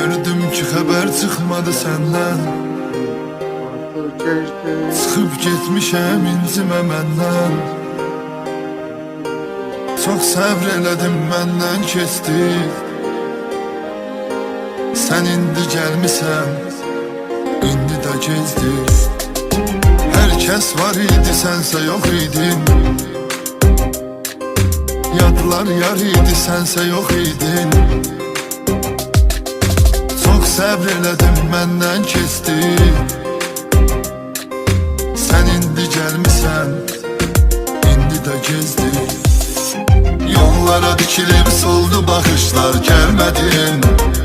gördüm ki xəbər çıxmadı səndən. Çıxıb getmişəm incimə məndən. Çox səbr elədim məndən keçdi. Sən indi gəlmisən, indi də gezdir. Hər kəs var idi, sənsə yox idin. Yadlar yar idi, sənsə yox idin. Çox səbr elədim məndən keçdi. Sən indi gəlmisən, indi də gezdir. Yollara dikilib soldu baxışlar, gəlmədin.